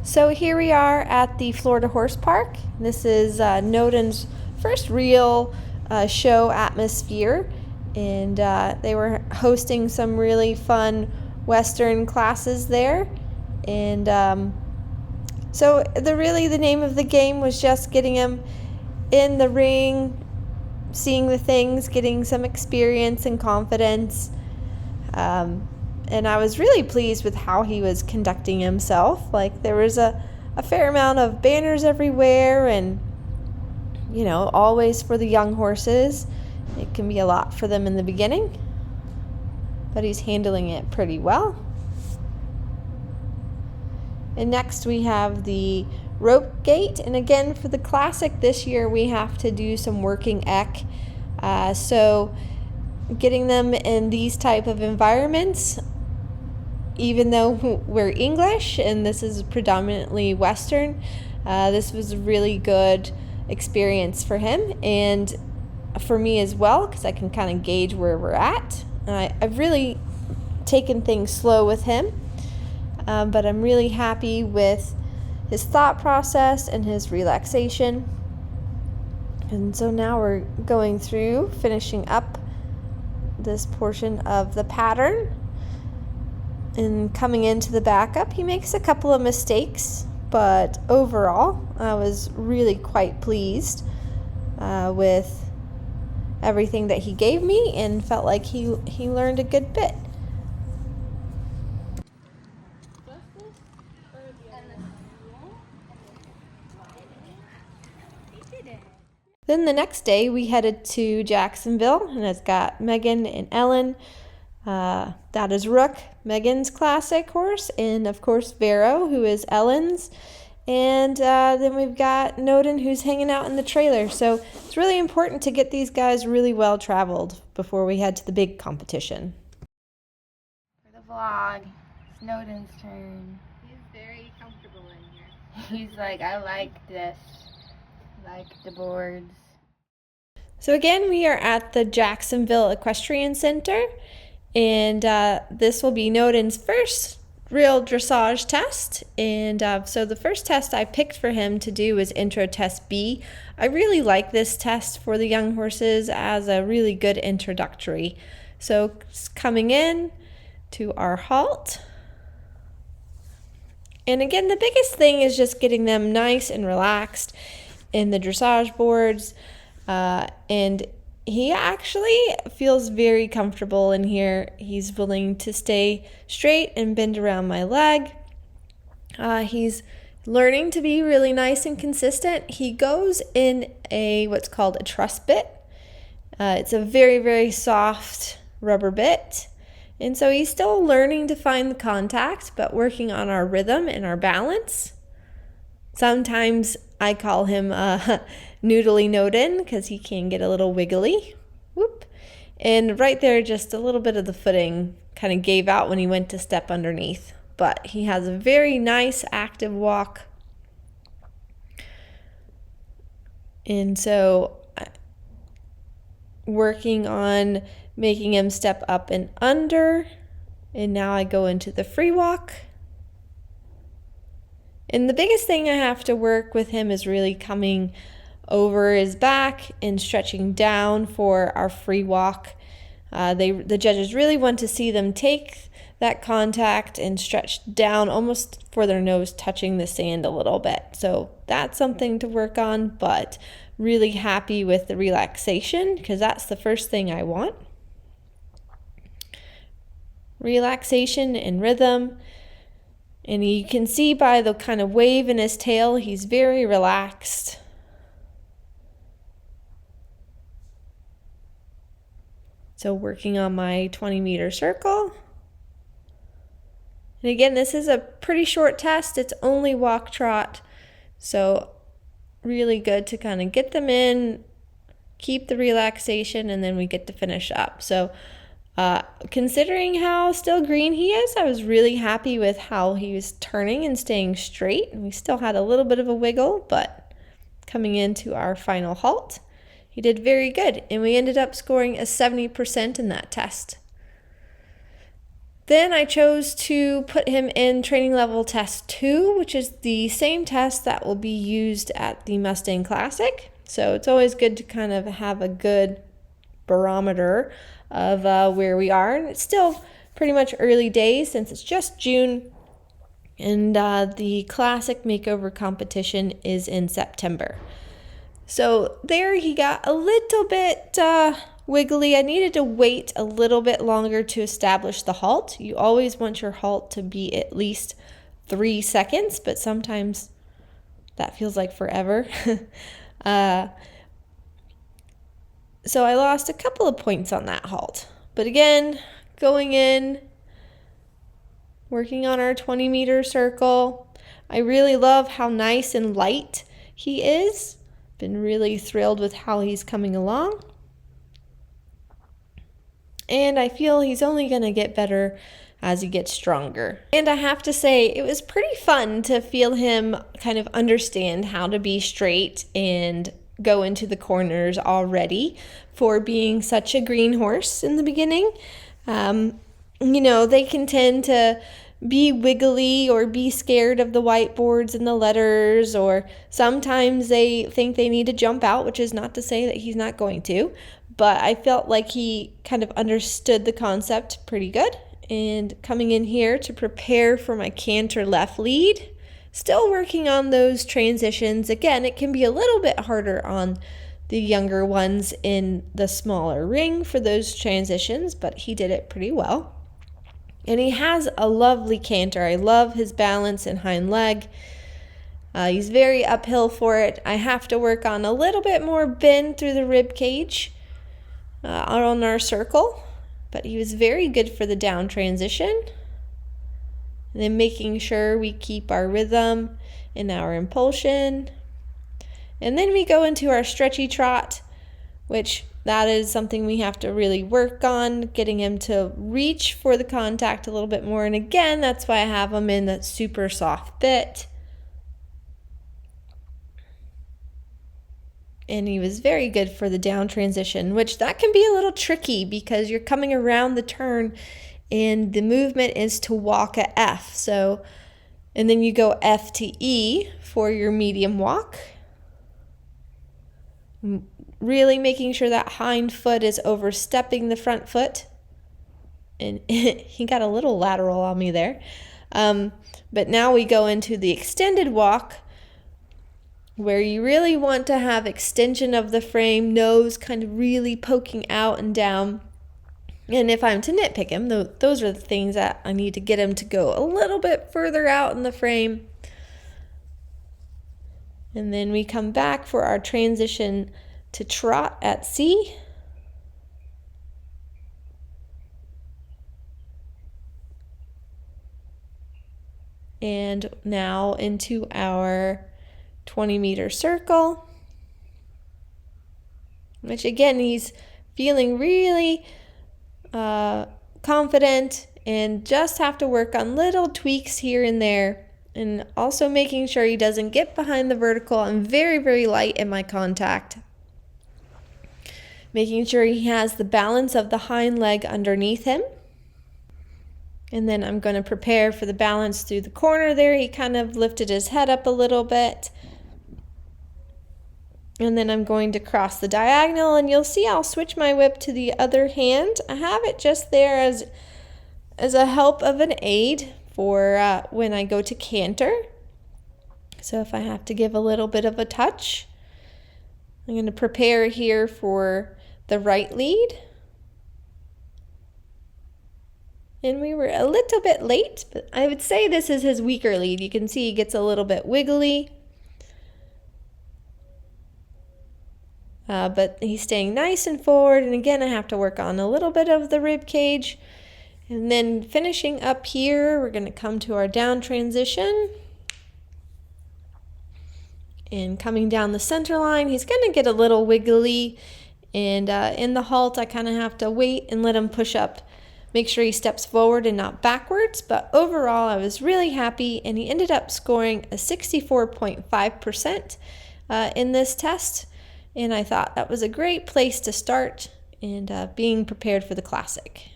So here we are at the Florida Horse Park. This is Nodin's first real show atmosphere, and they were hosting some really fun Western classes there. And so the name of the game was just getting him in the ring, seeing the things, getting some experience and confidence. And I was really pleased with how he was conducting himself. Like, there was a fair amount of banners everywhere, and, you know, always for the young horses. It can be a lot for them in the beginning, but he's handling it pretty well. And next we have the rope gate. And again, for the Classic this year, we have to do some working eck. So getting them in these type of environments, even though we're English and this is predominantly Western, this was a really good experience for him and for me as well, because I can kind of gauge where we're at. I've really taken things slow with him, but I'm really happy with his thought process and his relaxation. And so now we're going through, finishing up this portion of the pattern. And coming into the backup, he makes a couple of mistakes, but overall, I was really quite pleased with everything that he gave me and felt like he learned a good bit. Then the next day, we headed to Jacksonville, and it's got Megan and Ellen. That is Rook, Megan's Classic horse, and of course Vero, who is Ellen's. And then we've got Nodin, who's hanging out in the trailer. So it's really important to get these guys really well traveled before we head to the big competition. For the vlog, it's Nodin's turn. He's very comfortable in here. He's like, I like this. I like the boards. So again, we are at the Jacksonville Equestrian Center. And this will be Nodin's first real dressage test. And so the first test I picked for him to do was Intro Test B. I really like this test for the young horses as a really good introductory. So coming in to our halt. And again, the biggest thing is just getting them nice and relaxed in the dressage boards. And he actually feels very comfortable in here. He's willing to stay straight and bend around my leg. He's learning to be really nice and consistent. He goes in what's called a truss bit. It's a very, very soft rubber bit. And so he's still learning to find the contact, but working on our rhythm and our balance. Sometimes I call him Noodly Nodin because he can get a little wiggly. Whoop. And right there, just a little bit of the footing kind of gave out when he went to step underneath. But he has a very nice active walk. And so working on making him step up and under. And now I go into the free walk. And the biggest thing I have to work with him is really coming over his back and stretching down for our free walk. The judges really want to see them take that contact and stretch down almost for their nose touching the sand a little bit. So that's something to work on, but really happy with the relaxation because that's the first thing I want. Relaxation and rhythm. And you can see by the kind of wave in his tail, he's very relaxed. So working on my 20-meter circle. And again, this is a pretty short test. It's only walk trot. So really good to kind of get them in, keep the relaxation, and then we get to finish up. So considering how still green he is, I was really happy with how he was turning and staying straight. And we still had a little bit of a wiggle, but coming into our final halt, he did very good. And we ended up scoring a 70% in that test. Then I chose to put him in training level test 2, which is the same test that will be used at the Mustang Classic. So it's always good to kind of have a good barometer of where we are. And it's still pretty much early days since it's just June. And the Classic Makeover competition is in September. So there he got a little bit wiggly. I needed to wait a little bit longer to establish the halt. You always want your halt to be at least 3 seconds, but sometimes that feels like forever. So I lost a couple of points on that halt. But again, going in, working on our 20-meter circle. I really love how nice and light he is. Been really thrilled with how he's coming along. And I feel he's only going to get better as he gets stronger. And I have to say, it was pretty fun to feel him kind of understand how to be straight and go into the corners already for being such a green horse in the beginning. You know, they can tend to be wiggly or be scared of the whiteboards and the letters, or sometimes they think they need to jump out, which is not to say that he's not going to, but I felt like he kind of understood the concept pretty good. And coming in here to prepare for my canter left lead, still working on those transitions. Again, it can be a little bit harder on the younger ones in the smaller ring for those transitions, but he did it pretty well. And he has a lovely canter. I love his balance and hind leg. He's very uphill for it. I have to work on a little bit more bend through the rib cage on our circle, but he was very good for the down transition. And then making sure we keep our rhythm and our impulsion. And then we go into our stretchy trot, which that is something we have to really work on, getting him to reach for the contact a little bit more. And again, that's why I have him in that super soft bit. And he was very good for the down transition, which that can be a little tricky because you're coming around the turn and the movement is to walk a F. So, and then you go F to E for your medium walk. Really making sure that hind foot is overstepping the front foot. And he got a little lateral on me there. But now we go into the extended walk, where you really want to have extension of the frame, nose kind of really poking out and down. And if I'm to nitpick him, those are the things that I need to get him to go a little bit further out in the frame. And then we come back for our transition to trot at C. And now into our 20-meter circle, which again, he's feeling really confident and just have to work on little tweaks here and there. And also making sure he doesn't get behind the vertical. I'm very, very light in my contact. Making sure he has the balance of the hind leg underneath him. And then I'm going to prepare for the balance through the corner there. He kind of lifted his head up a little bit. And then I'm going to cross the diagonal, and you'll see I'll switch my whip to the other hand. I have it just there as a help of an aid for when I go to canter. So if I have to give a little bit of a touch, I'm going to prepare here for the right lead. And we were a little bit late, but I would say this is his weaker lead. You can see he gets a little bit wiggly. But he's staying nice and forward. And again, I have to work on a little bit of the rib cage. And then finishing up here, we're going to come to our down transition. And coming down the center line, he's going to get a little wiggly. And in the halt, I kind of have to wait and let him push up. Make sure he steps forward and not backwards. But overall, I was really happy. And he ended up scoring a 64.5% in this test. And I thought that was a great place to start and being prepared for the Classic.